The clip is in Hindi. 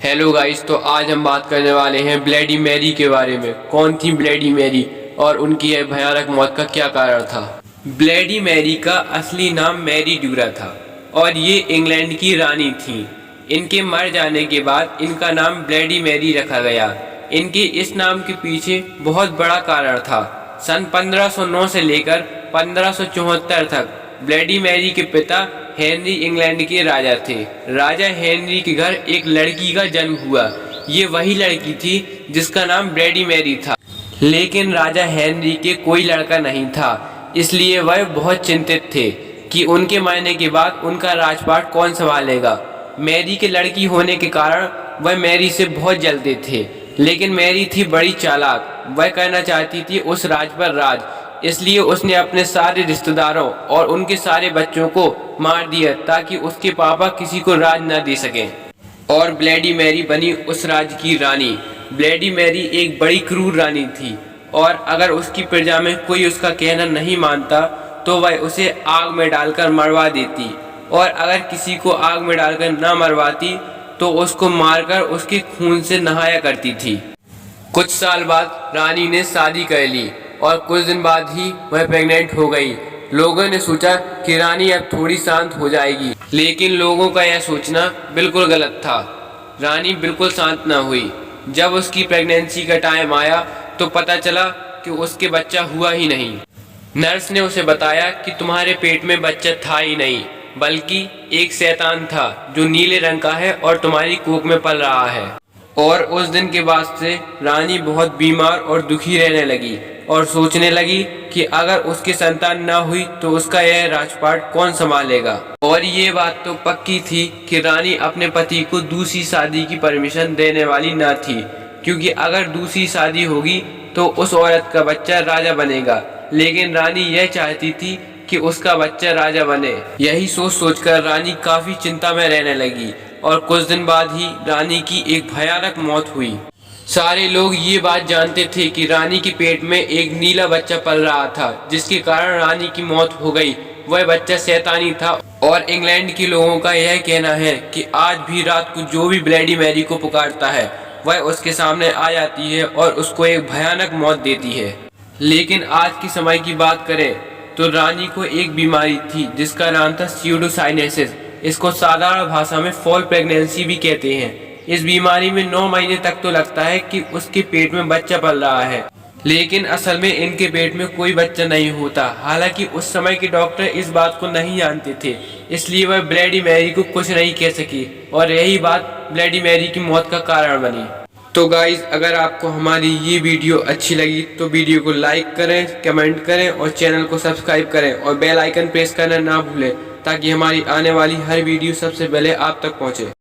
हेलो गाइस, तो आज हम बात करने वाले हैं ब्लडी मैरी के बारे में। कौन थी ब्लडी मैरी और उनकी यह भयानक मौत का क्या कारण था। ब्लडी मैरी का असली नाम मैरी ड्यूरा था और ये इंग्लैंड की रानी थी। इनके मर जाने के बाद इनका नाम ब्लडी मैरी रखा गया। इनके इस नाम के पीछे बहुत बड़ा कारण था। सन 1509 से लेकर 1574 तक ब्लडी मैरी के पिता हेनरी इंग्लैंड के राजा थे। राजा हेनरी के घर एक लड़की का जन्म हुआ। ये वही लड़की थी जिसका नाम ब्लडी मैरी था। लेकिन राजा हेनरी के कोई लड़का नहीं था, इसलिए वह बहुत चिंतित थे कि उनके मरने के बाद उनका राजपाट कौन संभालेगा। मैरी के लड़की होने के कारण वह मैरी से बहुत जलते थे, लेकिन मैरी थी बड़ी चालाक। वह करना चाहती थी उस राज पर राज, इसलिए उसने अपने सारे रिश्तेदारों और उनके सारे बच्चों को मार दिया ताकि उसके पापा किसी को राज न दे सकें। और ब्लडी मैरी बनी उस राज की रानी। ब्लडी मैरी एक बड़ी क्रूर रानी थी और अगर उसकी प्रजा में कोई उसका कहना नहीं मानता तो वह उसे आग में डालकर मरवा देती, और अगर किसी को आग में डालकर न मरवाती तो उसको मारकर उसके खून से नहाया करती थी। कुछ साल बाद रानी ने शादी कर ली और कुछ दिन बाद ही वह प्रेग्नेंट हो गई। लोगों ने सोचा कि रानी अब थोड़ी शांत हो जाएगी, लेकिन लोगों का यह सोचना बिल्कुल गलत था। रानी बिल्कुल शांत न हुई। जब उसकी प्रेगनेंसी का टाइम आया तो पता चला कि उसके बच्चा हुआ ही नहीं। नर्स ने उसे बताया कि तुम्हारे पेट में बच्चा था ही नहीं, बल्कि एक शैतान था जो नीले रंग का है और तुम्हारी कोख में पल रहा है। और उस दिन के बाद से रानी बहुत बीमार और दुखी रहने लगी और सोचने लगी कि अगर उसकी संतान न हुई तो उसका यह राजपाट कौन संभालेगा। और ये बात तो पक्की थी कि रानी अपने पति को दूसरी शादी की परमिशन देने वाली न थी, क्योंकि अगर दूसरी शादी होगी तो उस औरत का बच्चा राजा बनेगा। लेकिन रानी यह चाहती थी कि उसका बच्चा राजा बने। यही सोच सोचकर रानी काफी चिंता में रहने लगी और कुछ दिन बाद ही रानी की एक भयानक मौत हुई। सारे लोग ये बात जानते थे कि रानी के पेट में एक नीला बच्चा पल रहा था, जिसके कारण रानी की मौत हो गई। वह बच्चा शैतानी था और इंग्लैंड के लोगों का यह कहना है कि आज भी रात को जो भी ब्लडी मैरी को पुकारता है वह उसके सामने आ जाती है और उसको एक भयानक मौत देती है। लेकिन आज के समय की बात करें तो रानी को एक बीमारी थी जिसका नाम था स्यूडोसाइनेसिस। इसको साधारण भाषा में फॉल प्रेगनेंसी भी कहते हैं। इस बीमारी में 9 महीने तक तो लगता है कि उसके पेट में बच्चा पल रहा है, लेकिन असल में इनके पेट में कोई बच्चा नहीं होता। हालांकि उस समय के डॉक्टर इस बात को नहीं जानते थे, इसलिए वह ब्लडी मैरी को कुछ नहीं कह सकी और यही बात ब्लडी मैरी की मौत का कारण बनी। तो गाइज, अगर आपको हमारी ये वीडियो अच्छी लगी तो वीडियो को लाइक करें, कमेंट करें और चैनल को सब्सक्राइब करें और बेल आइकन प्रेस करना ना भूलें, ताकि हमारी आने वाली हर वीडियो सबसे पहले आप तक पहुँचे।